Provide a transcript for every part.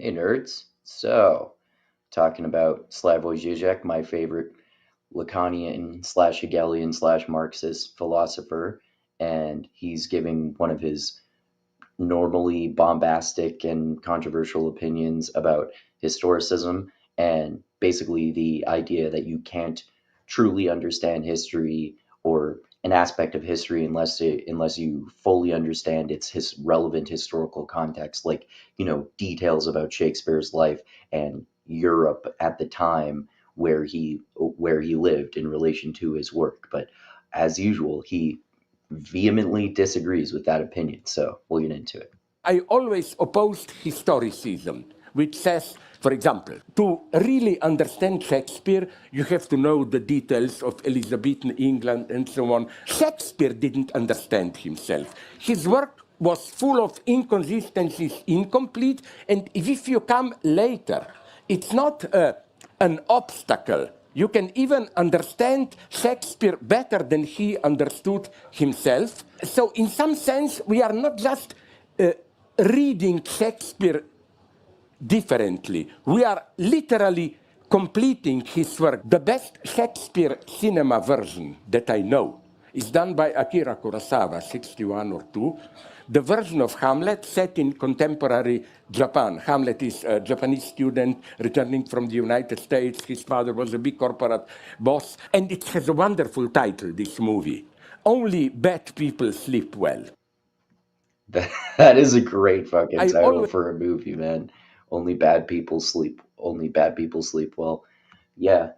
Hey nerds. So, talking about Slavoj Zizek, my favorite Lacanian slash Hegelian slash Marxist philosopher, and he's giving one of his normally bombastic and controversial opinions about historicism and basically the idea that you can't truly understand history or an aspect of history unless you fully understand its relevant historical context, like details about Shakespeare's life and Europe at the time where he lived in relation to his work. But as usual, he vehemently disagrees with that opinion. So we'll get into it. I always opposed historicism, which says, for example, to really understand Shakespeare, you have to know the details of Elizabethan England and so on. Shakespeare didn't understand himself. His work was full of inconsistencies, incomplete, and if you come later, it's not an obstacle. You can even understand Shakespeare better than he understood himself. So in some sense, we are not just reading Shakespeare differently. We are literally completing his work. The best Shakespeare cinema version that I know is done by Akira Kurosawa, 61 or 2. The version of Hamlet set in contemporary Japan. Hamlet is a Japanese student returning from the United States. His father was a big corporate boss. And it has a wonderful title, this movie. Only bad people sleep well. That is a great fucking title for a movie, man. Only bad people sleep. Only bad people sleep well. Yeah.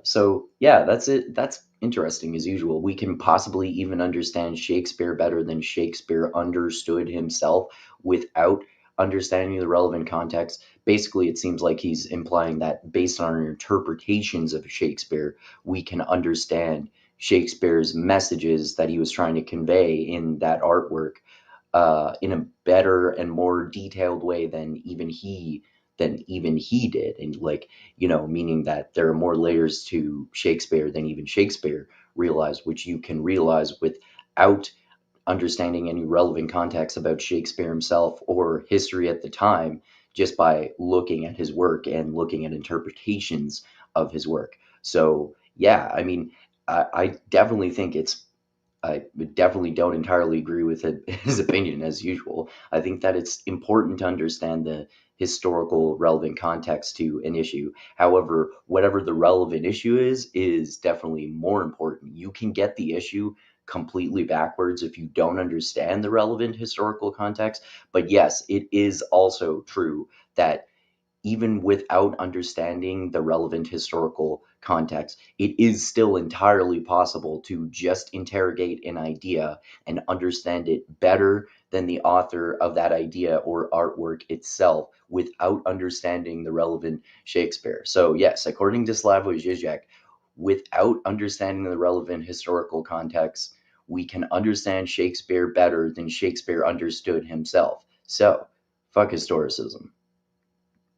So yeah, that's it. That's interesting as usual. We can possibly even understand Shakespeare better than Shakespeare understood himself without understanding the relevant context. Basically, it seems like he's implying that based on our interpretations of Shakespeare, we can understand Shakespeare's messages that he was trying to convey in that artwork in a better and more detailed way than even he did, and like meaning that there are more layers to Shakespeare than even Shakespeare realized, which you can realize without understanding any relevant context about Shakespeare himself or history at the time, just by looking at his work and looking at interpretations of his work. So yeah, I mean, I definitely think I definitely don't entirely agree with his opinion as usual. I think that it's important to understand the historical relevant context to an issue. However, whatever the relevant issue is definitely more important. You can get the issue completely backwards if you don't understand the relevant historical context. But yes, it is also true that even without understanding the relevant historical context, it is still entirely possible to just interrogate an idea and understand it better than the author of that idea or artwork itself without understanding the relevant Shakespeare. So, yes, according to Slavoj Zizek, without understanding the relevant historical context, we can understand Shakespeare better than Shakespeare understood himself. So, fuck historicism.